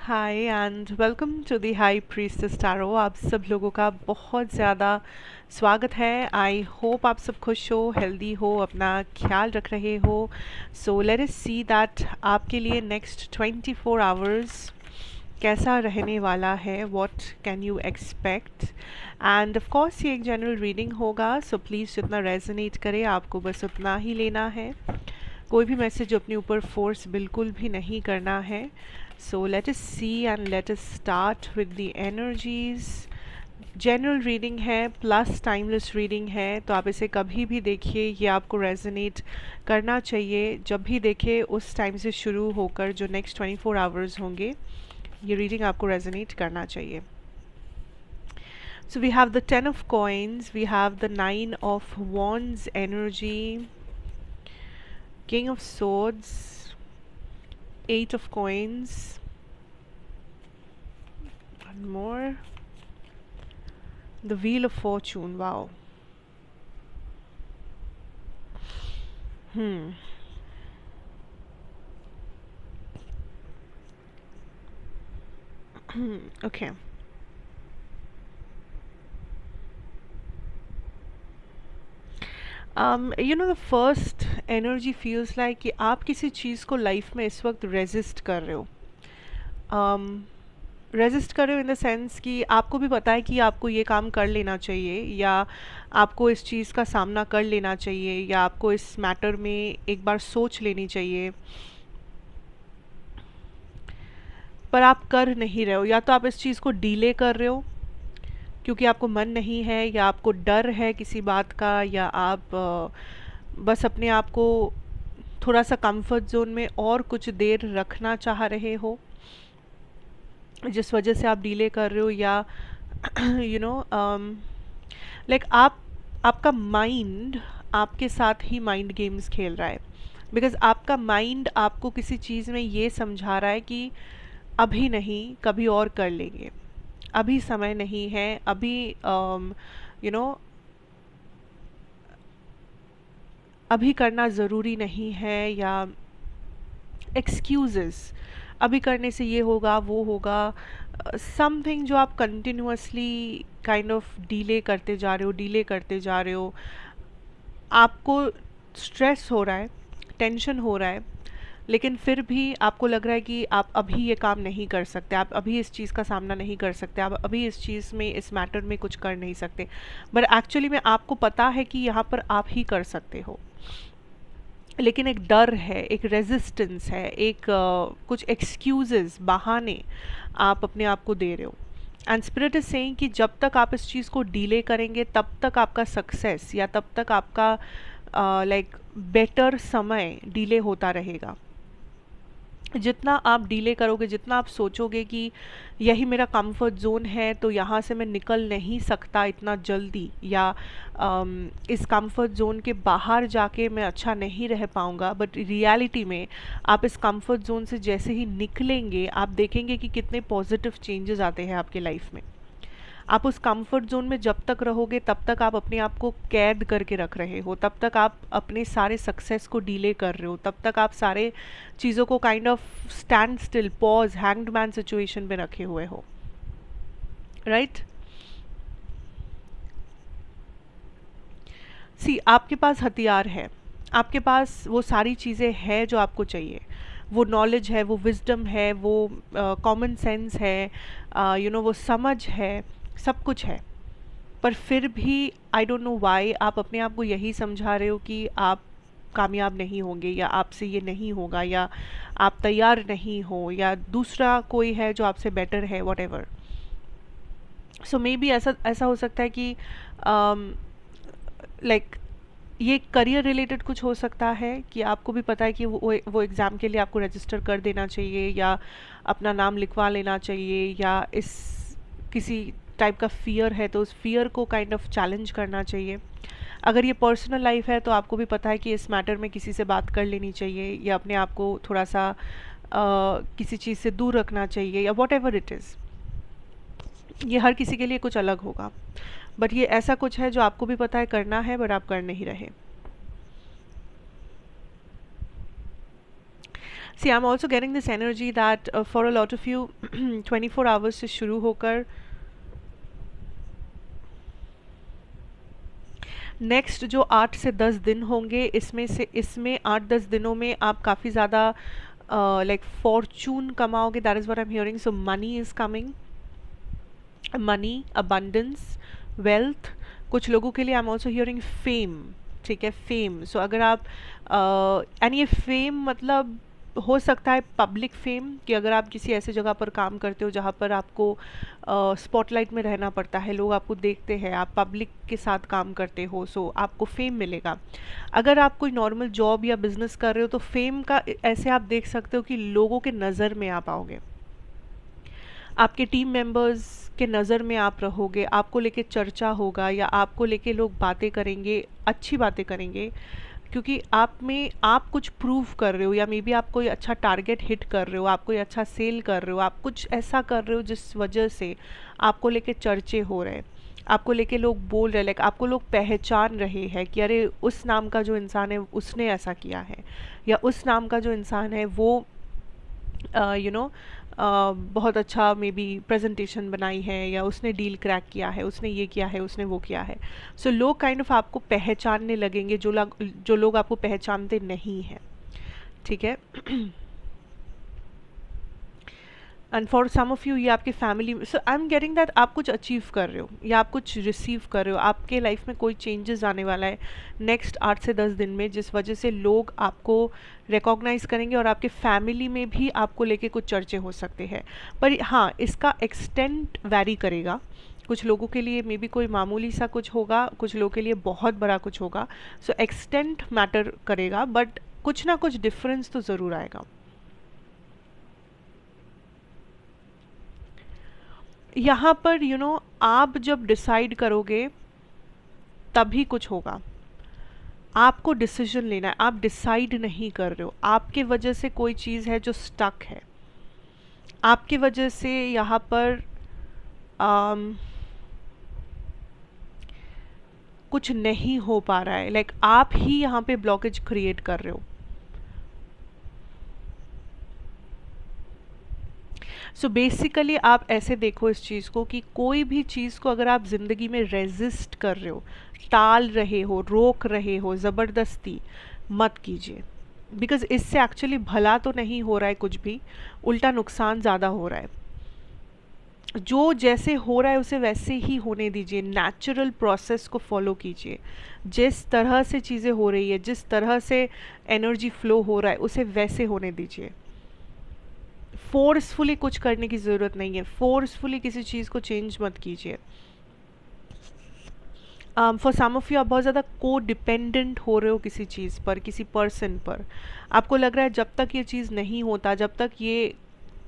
Hi and welcome to the high priestess tarot. आप सब लोगों का बहुत ज़्यादा स्वागत है। आई होप आप सब खुश हो, हेल्दी हो, अपना ख्याल रख रहे हो। सो लेट अस सी दैट आपके लिए नेक्स्ट 24 आवर्स कैसा रहने वाला है, what can you expect. End of course ये एक जनरल रीडिंग होगा, सो प्लीज़ जितना रेजोनेट करे आपको बस उतना ही लेना है। कोई भी मैसेज अपने ऊपर फोर्स बिल्कुल भी नहीं करना है। So let us see and let us start with the energies. General reading है प्लस टाइमलेस रीडिंग है, तो आप इसे कभी भी देखिए, ये आपको रेजोनेट करना चाहिए। जब भी देखे उस टाइम से शुरू होकर जो नेक्स्ट 24 आवर्स होंगे, ये रीडिंग आपको रेजोनेट करना चाहिए। So we have the 10 of coins, we have the 9 of wands energy, king of swords, 8 of coins, one more, the wheel of fortune. Wow. Okay. The first energy feels like कि आप किसी चीज़ को life में इस वक्त resist कर रहे हो। रेजिस्ट कर रहे हो इन द सेंस कि आपको भी पता है कि आपको ये काम कर लेना चाहिए, या आपको इस चीज़ का सामना कर लेना चाहिए, या आपको इस मैटर में एक बार सोच लेनी चाहिए, पर आप कर नहीं रहे हो। या तो आप इस चीज़ को डीले कर रहे हो क्योंकि आपको मन नहीं है, या आपको डर है किसी बात का, या आप बस अपने आप को थोड़ा सा कंफर्ट जोन में और कुछ देर रखना चाह रहे हो, जिस वजह से आप डीले कर रहे हो। या यू नो लाइक आपका माइंड आपके साथ ही माइंड गेम्स खेल रहा है, बिकॉज आपका माइंड आपको किसी चीज़ में ये समझा रहा है कि अभी नहीं, कभी और कर लेंगे, अभी समय नहीं है, अभी यू नो अभी करना ज़रूरी नहीं है, या एक्सक्यूज़ेस, अभी करने से ये होगा वो होगा, समथिंग जो आप कंटिन्यूअसली काइंड ऑफ डीले करते जा रहे हो। आपको स्ट्रेस हो रहा है, टेंशन हो रहा है, लेकिन फिर भी आपको लग रहा है कि आप अभी ये काम नहीं कर सकते, आप अभी इस चीज़ का सामना नहीं कर सकते, आप अभी इस चीज़ में, इस मैटर में कुछ कर नहीं सकते, बट एक्चुअली में आपको पता है कि यहाँ पर आप ही कर सकते हो। लेकिन एक डर है, एक रेजिस्टेंस है, एक कुछ एक्सक्यूजेस, बहाने आप अपने आप को दे रहे हो। एंड स्पिरिट इज सेइंग कि जब तक आप इस चीज़ को डीले करेंगे तब तक आपका सक्सेस, या तब तक आपका बेटर समय डीले होता रहेगा। जितना आप डीले करोगे, जितना आप सोचोगे कि यही मेरा कंफर्ट जोन है, तो यहाँ से मैं निकल नहीं सकता इतना जल्दी, या इस कंफर्ट जोन के बाहर जाके मैं अच्छा नहीं रह पाऊँगा, बट रियलिटी में आप इस कंफर्ट जोन से जैसे ही निकलेंगे, आप देखेंगे कि कितने पॉजिटिव चेंजेस आते हैं आपके लाइफ में। आप उस कंफर्ट जोन में जब तक रहोगे तब तक आप अपने आप को कैद करके रख रहे हो, तब तक आप अपने सारे सक्सेस को डीले कर रहे हो, तब तक आप सारे चीज़ों को kind of stand still, pause, hanged man situation में रखे हुए हो, राइट। सी, आपके पास हथियार है, आपके पास वो सारी चीज़ें हैं जो आपको चाहिए। वो नॉलेज है, वो विजडम है, वो कॉमन सेंस है, वो समझ है, सब कुछ है। पर फिर भी आई डोंट नो व्हाई आप अपने आप को यही समझा रहे हो कि आप कामयाब नहीं होंगे, या आपसे ये नहीं होगा, या आप तैयार नहीं हो, या दूसरा कोई है जो आपसे बेटर है, what ever. So may be ऐसा ऐसा हो सकता है कि लाइक ये करियर रिलेटेड कुछ हो सकता है, कि आपको भी पता है कि वो एग्ज़ाम के लिए आपको रजिस्टर कर देना चाहिए, या अपना नाम लिखवा लेना चाहिए, या इस किसी टाइप का फियर है तो उस फियर को काइंड ऑफ चैलेंज करना चाहिए। अगर ये पर्सनल लाइफ है तो आपको भी पता है कि इस मैटर में किसी से बात कर लेनी चाहिए, या अपने आप को थोड़ा सा किसी चीज़ से दूर रखना चाहिए, या वॉट एवर इट इज़। ये हर किसी के लिए कुछ अलग होगा, बट ये ऐसा कुछ है जो आपको भी पता है करना है, बट आप कर नहीं रहे। See I am also getting this energy that for a lot of you 24 hours से शुरू होकर नेक्स्ट जो 8 से 10 दिन होंगे, इसमें 8-10 दिनों में आप काफ़ी ज़्यादा लाइक फॉर्चून कमाओगे. That is what I am hearing. So money is coming, money, abundance, wealth. कुछ लोगों के लिए I am also hearing fame. ठीक है, फेम. सो अगर आप एंड ये फेम मतलब हो सकता है पब्लिक फेम, कि अगर आप किसी ऐसे जगह पर काम करते हो जहाँ पर आपको स्पॉटलाइट में रहना पड़ता है, लोग आपको देखते हैं, आप पब्लिक के साथ काम करते हो, सो आपको फेम मिलेगा. अगर आप कोई नॉर्मल जॉब या बिजनेस कर रहे हो तो फेम का ऐसे आप देख सकते हो कि लोगों के नज़र में आप आओगे, आपके टीम मेंबर्स के नज़र में आप रहोगे, आपको लेके चर्चा होगा या आपको लेके लोग बातें करेंगे, अच्छी बातें करेंगे, क्योंकि आप कुछ प्रूव कर रहे हो, या मे बी आप कोई अच्छा टारगेट हिट कर रहे हो, आप कोई अच्छा सेल कर रहे हो, आप कुछ ऐसा कर रहे हो जिस वजह से आपको लेके चर्चे हो रहे हैं, आपको लेके लोग बोल रहे हैं, लाइक आपको लोग पहचान रहे हैं कि अरे उस नाम का जो इंसान है उसने ऐसा किया है, या उस नाम का जो इंसान है वो यू नो बहुत अच्छा मे बी प्रेजेंटेशन बनाई है, या उसने डील क्रैक किया है, उसने ये किया है, उसने वो किया है. सो लोग काइंड ऑफ आपको पहचानने लगेंगे, जो लोग आपको पहचानते नहीं हैं. ठीक है. And for some of you ये आपके family. So I am getting that आप कुछ अचीव कर रहे हो या आप कुछ रिसीव कर रहे हो, आपके लाइफ में कोई चेंजेस आने वाला है नेक्स्ट 8 से 10 दिन में, जिस वजह से लोग आपको रिकॉग्नाइज करेंगे और आपके फैमिली में भी आपको लेके कुछ चर्चे हो सकते हैं. पर हाँ, इसका एक्सटेंट वैरी करेगा. कुछ लोगों के लिए मे बी कोई मामूली सा कुछ होगा, कुछ लोगों के लिए बहुत बड़ा कुछ होगा. सो एक्सटेंट मैटर करेगा, बट कुछ ना कुछ डिफरेंस तो ज़रूर आएगा. यहाँ पर आप जब डिसाइड करोगे तभी कुछ होगा. आपको डिसीजन लेना है, आप डिसाइड नहीं कर रहे हो. आपके वजह से कोई चीज़ है जो स्टक है, आपके वजह से यहाँ पर कुछ नहीं हो पा रहा है, लाइक आप ही यहाँ पे ब्लॉकेज क्रिएट कर रहे हो. सो बेसिकली आप ऐसे देखो इस चीज़ को कि कोई भी चीज़ को अगर आप ज़िंदगी में रेजिस्ट कर रहे हो, टाल रहे हो, रोक रहे हो, ज़बरदस्ती मत कीजिए. बिकॉज इससे एक्चुअली भला तो नहीं हो रहा है कुछ भी, उल्टा नुकसान ज़्यादा हो रहा है. जो जैसे हो रहा है उसे वैसे ही होने दीजिए. नेचुरल प्रोसेस को फॉलो कीजिए. जिस तरह से चीज़ें हो रही है, जिस तरह से एनर्जी फ्लो हो रहा है, उसे वैसे होने दीजिए. फोर्सफुली कुछ करने की ज़रूरत नहीं है. फोर्सफुली किसी चीज़ को चेंज मत कीजिए. फॉर सम ऑफ यू आप बहुत ज़्यादा को डिपेंडेंट हो रहे हो किसी चीज़ पर, किसी पर्सन पर. आपको लग रहा है जब तक ये चीज़ नहीं होता, जब तक ये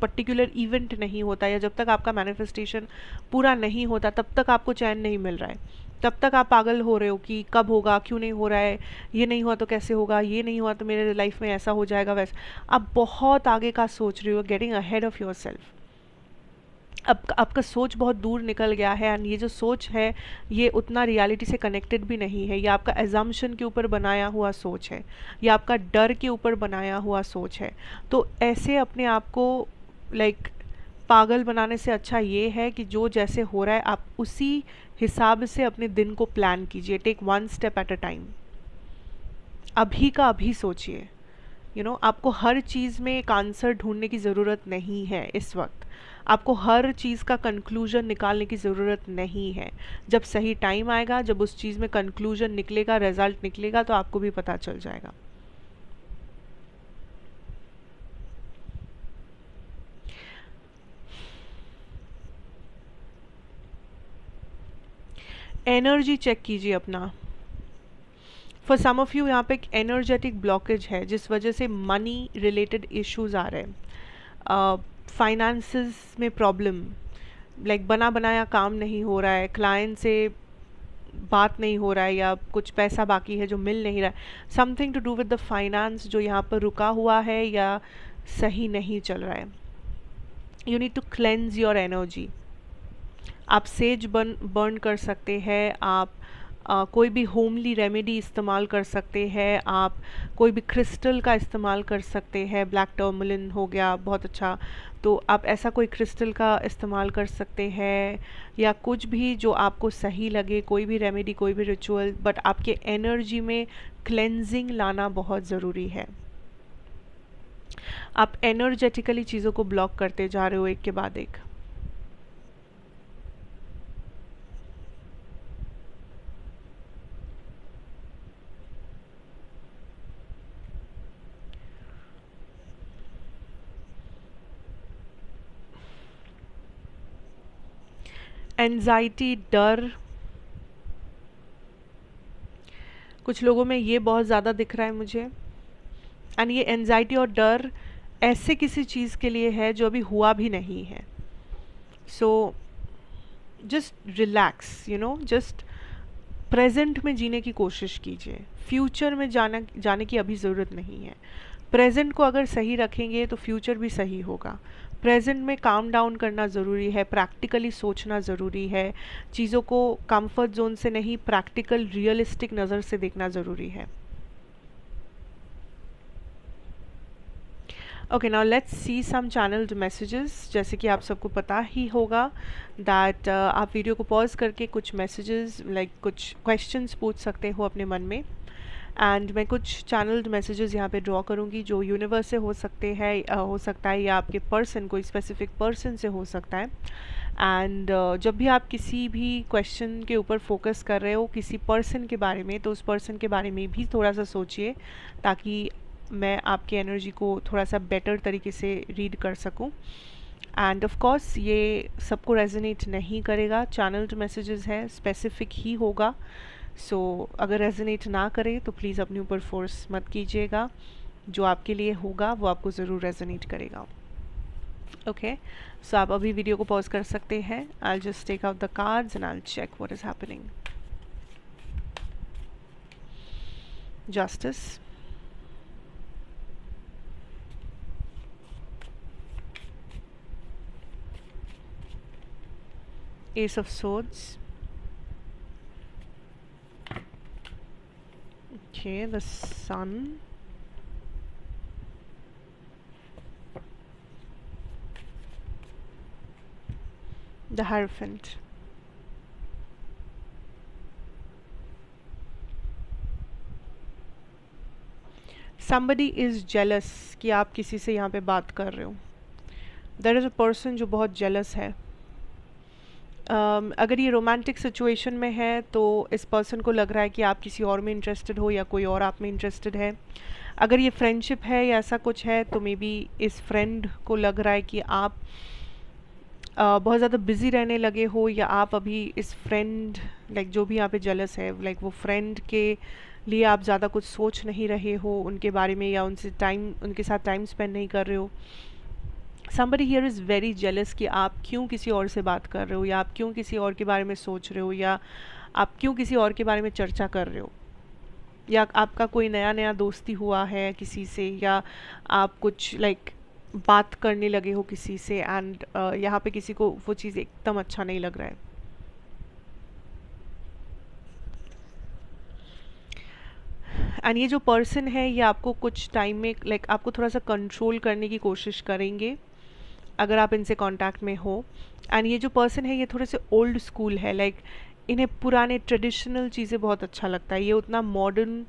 पर्टिकुलर इवेंट नहीं होता, या जब तक आपका मैनिफेस्टेशन पूरा नहीं होता, तब तक आपको चैन नहीं मिल रहा है. तब तक आप पागल हो रहे हो कि कब होगा, क्यों नहीं हो रहा है, ये नहीं हुआ तो कैसे होगा, ये नहीं हुआ तो मेरे लाइफ में ऐसा हो जाएगा, वैसा. आप बहुत आगे का सोच रहे हो, getting ahead of your self. अब आपका सोच बहुत दूर निकल गया है, एंड ये जो सोच है ये उतना रियलिटी से कनेक्टेड भी नहीं है. ये आपका एजम्पशन के ऊपर बनाया हुआ सोच है, या आपका डर के ऊपर बनाया हुआ सोच है. तो ऐसे अपने आप को लाइक पागल बनाने से अच्छा ये है कि जो जैसे हो रहा है आप उसी हिसाब से अपने दिन को प्लान कीजिए. Take one step at a time. अभी का अभी सोचिए. आपको हर चीज़ में एक आंसर ढूंढने की ज़रूरत नहीं है इस वक्त. आपको हर चीज़ का कंक्लूजन निकालने की ज़रूरत नहीं है. जब सही टाइम आएगा, जब उस चीज़ में कंक्लूजन निकलेगा, रिजल्ट निकलेगा, तो आपको भी पता चल जाएगा. एनर्जी चेक कीजिए अपना. फॉर सम ऑफ यू यहाँ पे एक एनर्जेटिक ब्लॉकेज है, जिस वजह से मनी रिलेटेड इश्यूज आ रहे हैं. फाइनेंसेस में प्रॉब्लम, लाइक बना बनाया काम नहीं हो रहा है, क्लाइंट से बात नहीं हो रहा है, या कुछ पैसा बाकी है जो मिल नहीं रहा है. Something to do with the finance जो यहाँ पर रुका हुआ है या सही नहीं चल रहा है. You need to cleanse your energy. आप सेज बर्न कर सकते हैं, आप कोई भी होमली रेमेडी इस्तेमाल कर सकते हैं आप, कोई भी क्रिस्टल का इस्तेमाल कर सकते हैं, ब्लैक टर्मलिन हो गया बहुत अच्छा, तो आप ऐसा कोई क्रिस्टल का इस्तेमाल कर सकते हैं, या कुछ भी जो आपको सही लगे, कोई भी रेमेडी, कोई भी रिचुअल, बट आपके एनर्जी में क्लेंजिंग लाना बहुत ज़रूरी है। आप एनर्जेटिकली चीज़ों को ब्लॉक करते जा रहे हो एक के बाद एक। एंजाइटी, डर, कुछ लोगों में ये बहुत ज़्यादा दिख रहा है मुझे। एंड ये एंजाइटी और डर ऐसे किसी चीज़ के लिए है जो अभी हुआ भी नहीं है। So just relax, just present में जीने की कोशिश कीजिए। फ्यूचर में जाने की अभी ज़रूरत नहीं है। प्रेजेंट को अगर सही रखेंगे तो फ्यूचर भी सही होगा। प्रेजेंट में काम डाउन करना ज़रूरी है, प्रैक्टिकली सोचना ज़रूरी है, चीज़ों को कंफर्ट जोन से नहीं, प्रैक्टिकल रियलिस्टिक नज़र से देखना ज़रूरी है। Okay, now let's see some channelled messages. जैसे कि आप सबको पता ही होगा दैट आप वीडियो को पॉज करके कुछ मैसेजेस लाइक कुछ क्वेश्चंस पूछ सकते हो अपने मन में, एंड मैं कुछ चैनल्ड मैसेजेस यहाँ पे ड्रॉ करूँगी जो यूनिवर्स से हो सकते हैं, हो सकता है या आपके पर्सन, कोई स्पेसिफिक पर्सन से हो सकता है। एंड जब भी आप किसी भी क्वेश्चन के ऊपर फोकस कर रहे हो किसी पर्सन के बारे में, तो उस पर्सन के बारे में भी थोड़ा सा सोचिए, ताकि मैं आपकी एनर्जी को थोड़ा सा बेटर तरीके से रीड कर सकूं। एंड ऑफ कोर्स ये सबको रेजोनेट नहीं करेगा, चैनल्ड मैसेजेस है, स्पेसिफिक ही होगा। सो अगर रेजोनेट ना करे तो प्लीज़ अपने ऊपर फोर्स मत कीजिएगा, जो आपके लिए होगा वो आपको ज़रूर रेजोनेट करेगा। ओके, सो आप अभी वीडियो को पॉज कर सकते हैं। I just take out the cards and I check what is happening. Justice, Ace of Swords, okay, the Sun, the Hierophant, somebody is jealous कि आप किसी से यहाँ पे बात कर रहे हो। There is a person जो बहुत jealous है। अगर ये रोमांटिक सिचुएशन में है तो इस पर्सन को लग रहा है कि आप किसी और में इंटरेस्टेड हो या कोई और आप में इंटरेस्टेड है। अगर ये फ्रेंडशिप है या ऐसा कुछ है तो मे बी इस फ्रेंड को लग रहा है कि आप बहुत ज़्यादा बिजी रहने लगे हो, या आप अभी इस फ्रेंड लाइक जो भी यहाँ पे जेलस है लाइक वो फ्रेंड के लिए आप ज़्यादा कुछ सोच नहीं रहे हो उनके बारे में, या उनके साथ टाइम स्पेंड नहीं कर रहे हो। somebody here is very jealous कि आप क्यों किसी और से बात कर रहे हो, या आप क्यों किसी और के बारे में सोच रहे हो, या आप क्यों किसी और के बारे में चर्चा कर रहे हो, या आपका कोई नया दोस्ती हुआ है किसी से, या आप कुछ लाइक बात करने लगे हो किसी से, एंड यहाँ पे किसी को वो चीज़ एकदम अच्छा नहीं लग रहा है। एंड ये जो पर्सन है ये आपको कुछ टाइम में लाइक आपको थोड़ा सा कंट्रोल करने की कोशिश करेंगे अगर आप इनसे कांटेक्ट में हो। एंड ये जो पर्सन है ये थोड़े से ओल्ड स्कूल है, लाइक इन्हें पुराने ट्रेडिशनल चीज़ें बहुत अच्छा लगता है। ये उतना मॉडर्न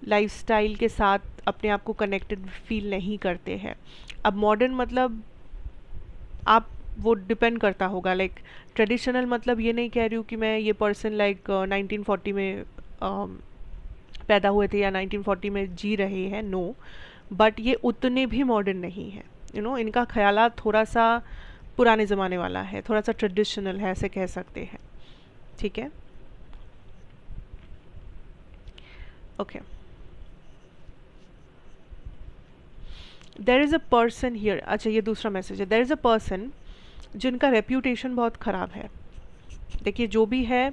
लाइफस्टाइल के साथ अपने आप को कनेक्टेड फील नहीं करते हैं। अब मॉडर्न मतलब आप वो डिपेंड करता होगा, लाइक ट्रेडिशनल मतलब ये नहीं कह रही हूँ कि मैं ये पर्सन लाइक 1940 में पैदा हुए थे या 1940 में जी रहे हैं, नो, बट ये उतने भी मॉडर्न नहीं है। इनका ख्यालात थोड़ा सा पुराने ज़माने वाला है, थोड़ा सा ट्रेडिशनल है, ऐसे कह सकते हैं। ठीक है, okay. There is a person here. अच्छा, ये दूसरा मैसेज है। देयर इज़ अ पर्सन जिनका रेप्यूटेशन बहुत ख़राब है। देखिए, जो भी है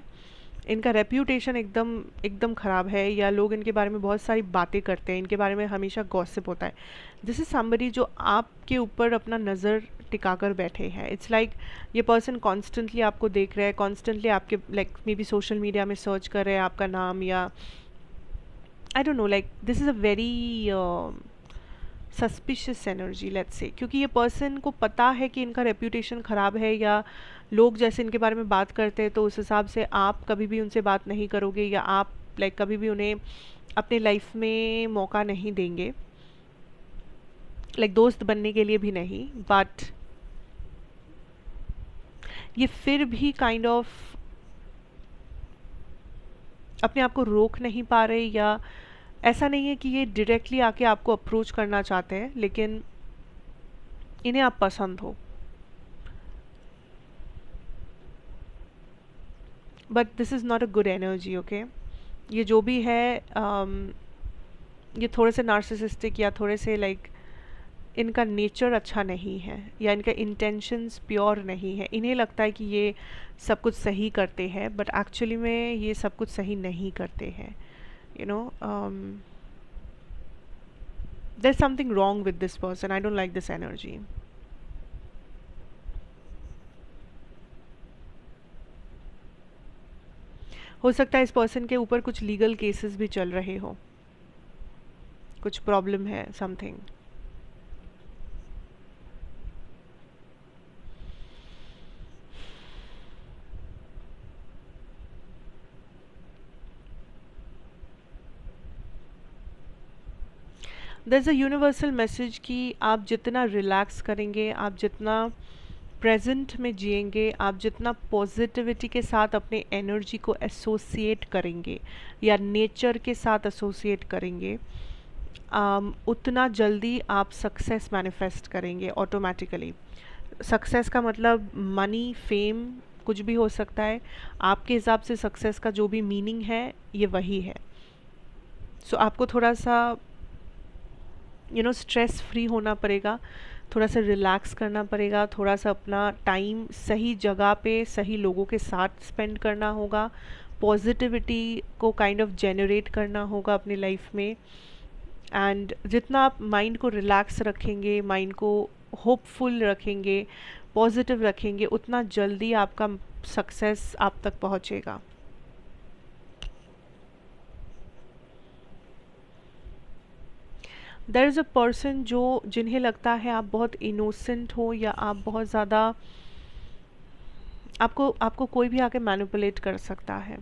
इनका रेप्यूटेशन एकदम ख़राब है, या लोग इनके बारे में बहुत सारी बातें करते हैं, इनके बारे में हमेशा गॉसिप होता है। दिस इज़ समबडी जो आपके ऊपर अपना नज़र टिका कर बैठे हैं। इट्स लाइक ये पर्सन कॉन्स्टेंटली आपको देख रहा है, कॉन्स्टेंटली आपके like may be social media में सर्च कर रहे हैं आपका नाम, या I don't know, like this is a very suspicious energy let's say, क्योंकि ये पर्सन को पता है कि इनका रेप्यूटेशन ख़राब है, या लोग जैसे इनके बारे में बात करते हैं तो उस हिसाब से आप कभी भी उनसे बात नहीं करोगे, या आप लाइक कभी भी उन्हें अपने लाइफ में मौका नहीं देंगे, लाइक दोस्त बनने के लिए भी नहीं। बट ये फिर भी काइंड ऑफ अपने आप को रोक नहीं पा रहे, या ऐसा नहीं है कि ये डायरेक्टली आके आपको अप्रोच करना चाहते हैं, लेकिन इन्हें आप पसंद हो। But this is not a good energy, okay. ये जो भी है ये थोड़े से नार्सिसिस्टिक या थोड़े से लाइक इनका नेचर अच्छा नहीं है, या इनका इंटेंशंस प्योर नहीं है। इन्हें लगता है कि ये सब कुछ सही करते हैं, बट एक्चुअली में ये सब कुछ सही नहीं करते हैं, you know. There's something wrong with this person. I don't like this energy. हो सकता है इस पर्सन के ऊपर कुछ लीगल केसेस भी चल रहे हो, कुछ प्रॉब्लम है, something. There's a universal message कि आप जितना रिलैक्स करेंगे, आप जितना प्रेजेंट में जिएंगे, आप जितना पॉजिटिविटी के साथ अपने एनर्जी को एसोसिएट करेंगे या नेचर के साथ एसोसिएट करेंगे, उतना जल्दी आप सक्सेस मैनिफेस्ट करेंगे ऑटोमेटिकली। सक्सेस का मतलब मनी, फेम, कुछ भी हो सकता है। आपके हिसाब से सक्सेस का जो भी मीनिंग है ये वही है। सो आपको थोड़ा सा स्ट्रेस फ्री होना पड़ेगा, थोड़ा सा रिलैक्स करना पड़ेगा, थोड़ा सा अपना टाइम सही जगह पे सही लोगों के साथ स्पेंड करना होगा, पॉजिटिविटी को काइंड ऑफ जेनरेट करना होगा अपनी लाइफ में। एंड जितना आप माइंड को रिलैक्स रखेंगे, माइंड को होपफुल रखेंगे, पॉजिटिव रखेंगे, उतना जल्दी आपका सक्सेस आप तक पहुंचेगा। देयर इज़ अ पर्सन जिन्हें लगता है आप बहुत इनोसेंट हो, या आप बहुत ज़्यादा, आपको कोई भी आके मैनिपुलेट कर सकता है।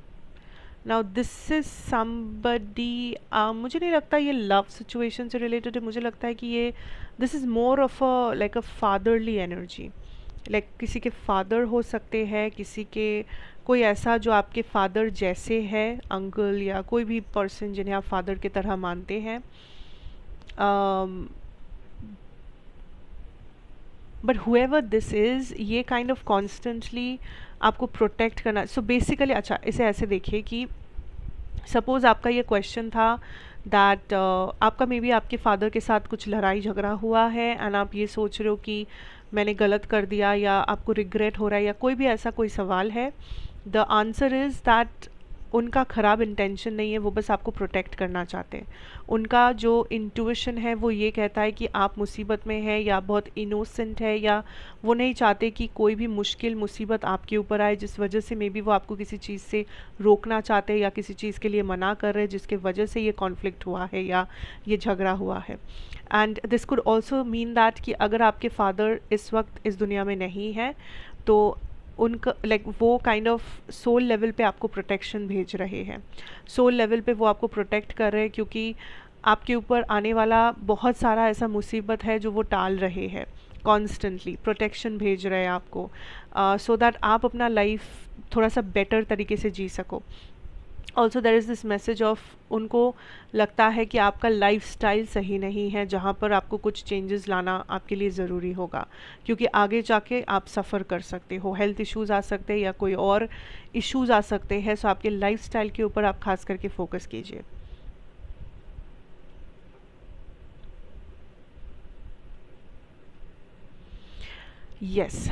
नाउ दिस इज समबडी, मुझे नहीं लगता ये लव सिचुएशन से रिलेटेड है। मुझे लगता है कि ये this is more of a like a fatherly energy, like किसी के फादर हो सकते हैं, किसी के कोई ऐसा जो आपके फादर जैसे है, अंकल या कोई भी पर्सन जिन्हें आप फादर की तरह मानते हैं। बट हुएवर दिस इज़, ये काइंड ऑफ कॉन्स्टेंटली आपको प्रोटेक्ट करना। सो बेसिकली अच्छा इसे ऐसे देखिए कि सपोज़ आपका ये क्वेश्चन था दैट आपका मे बी आपके फादर के साथ कुछ लड़ाई झगड़ा हुआ है, एंड आप ये सोच रहे हो कि मैंने गलत कर दिया, या आपको रिग्रेट हो रहा है, या कोई भी ऐसा कोई सवाल है। द आंसर इज़ दैट उनका ख़राब इंटेंशन नहीं है, वो बस आपको प्रोटेक्ट करना चाहते हैं। उनका जो इंट्यूशन है वो ये कहता है कि आप मुसीबत में हैं, या बहुत इनोसेंट है, या वो नहीं चाहते कि कोई भी मुश्किल मुसीबत आपके ऊपर आए, जिस वजह से मे बी वो आपको किसी चीज़ से रोकना चाहते हैं, या किसी चीज़ के लिए मना कर रहे हैं, जिसके वजह से ये कॉन्फ्लिक्ट हुआ है या ये झगड़ा हुआ है। And this could also mean that कि अगर आपके फादर इस वक्त इस दुनिया में नहीं है, तो उनका लाइक वो काइंड ऑफ सोल लेवल पे आपको प्रोटेक्शन भेज रहे हैं। सोल लेवल पे वो आपको प्रोटेक्ट कर रहे हैं, क्योंकि आपके ऊपर आने वाला बहुत सारा ऐसा मुसीबत है जो वो टाल रहे हैं, कॉन्स्टेंटली प्रोटेक्शन भेज रहे हैं आपको, सो दैट आप अपना लाइफ थोड़ा सा बेटर तरीके से जी सको। Also there is this message of, उनको लगता है कि आपका लाइफ स्टाइल सही नहीं है, जहाँ पर आपको कुछ चेंजेस लाना आपके लिए ज़रूरी होगा, क्योंकि आगे जाके आप सफ़र कर सकते हो, हेल्थ इश्यूज़ आ सकते हैं या कोई और इश्यूज़ आ सकते हैं। सो आपके लाइफ स्टाइल के ऊपर आप खास करके फोकस कीजिए। यस,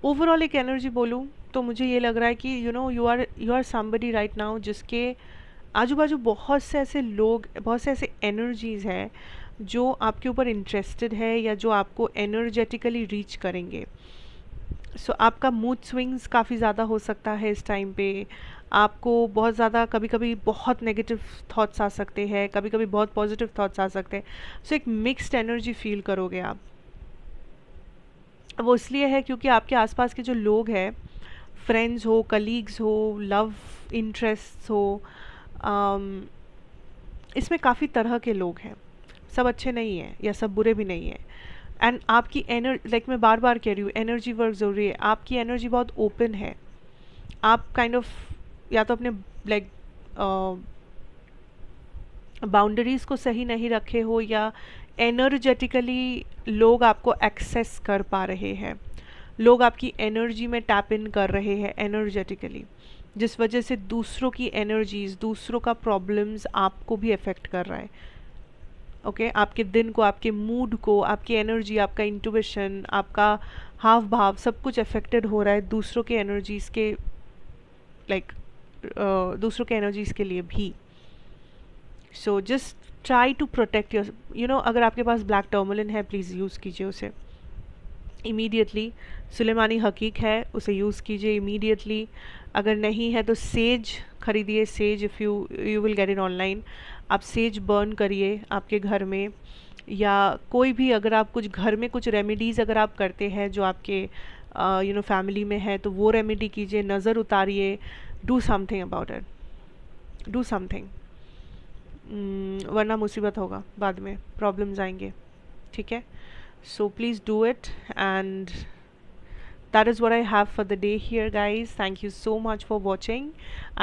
ओवरऑल एक एनर्जी बोलूँ तो मुझे ये लग रहा है कि you are somebody right now जिसके आजू बाजू बहुत से ऐसे लोग, बहुत से ऐसे एनर्जीज़ हैं जो आपके ऊपर इंटरेस्टेड है या जो आपको एनर्जेटिकली रीच करेंगे। सो आपका मूड स्विंग्स काफ़ी ज़्यादा हो सकता है इस टाइम पे। आपको बहुत ज़्यादा, कभी कभी बहुत नेगेटिव थॉट्स आ सकते हैं, कभी कभी बहुत पॉजिटिव थॉट्स आ सकते हैं। सो एक मिक्स्ड एनर्जी फील करोगे आप। वो इसलिए है क्योंकि आपके आसपास के जो लोग हैं, फ्रेंड्स हो, कलीग्स हो, लव इंटरेस्ट हो, इसमें काफ़ी तरह के लोग हैं। सब अच्छे नहीं हैं या सब बुरे भी नहीं हैं। एंड आपकी लाइक मैं बार बार कह रही हूँ, एनर्जी वर्क ज़रूरी है। आपकी एनर्जी बहुत ओपन है। आप काइंड ऑफ या तो अपने लाइक बाउंड्रीज़ को सही नहीं रखे हो, या एनर्जेटिकली लोग आपको एक्सेस कर पा रहे हैं, लोग आपकी एनर्जी में टैप इन कर रहे हैं एनर्जेटिकली, जिस वजह से दूसरों की एनर्जीज, दूसरों का प्रॉब्लम्स आपको भी अफेक्ट कर रहा है। ओके आपके दिन को, आपके मूड को, आपकी एनर्जी, आपका इंट्यूशन, आपका हाव भाव, सब कुछ अफेक्टेड हो रहा है दूसरों के एनर्जीज के, लाइक दूसरों के एनर्जीज के लिए भी। So just try to protect your, अगर आपके पास ब्लैक टर्मलिन है, प्लीज़ यूज़ कीजिए उसे इमीडिएटली। सुलेमानी हकीक है, उसे यूज़ कीजिए इमीडिएटली। अगर नहीं है तो सेज खरीदिए। Says, if you will get it online. आप सेज बर्न करिए आपके घर में, या कोई भी, अगर आप कुछ घर में कुछ रेमेडीज़ अगर आप करते हैं जो आपके फैमिली में है, तो वो रेमेडी कीजिए, नज़र उतारिए। Do something about it, do something, वरना मुसीबत होगा, बाद में प्रॉब्लम्स आएंगे। ठीक है, so please do it, and that is what I have for the day here guys. Thank you so much for watching.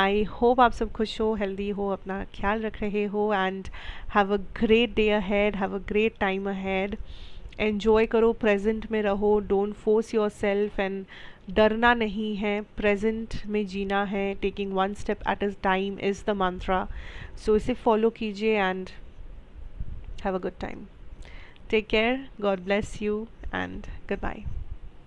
I hope आप सब खुश हो, हेल्दी हो, अपना ख्याल रख रहे हो, and have a great day ahead, have a great time ahead. Enjoy करो, present में रहो, don't force yourself, and डरना नहीं है, present में जीना है, taking one step at a time is the mantra. So इसे follow कीजिए and have a good time. Take care, God bless you, and goodbye.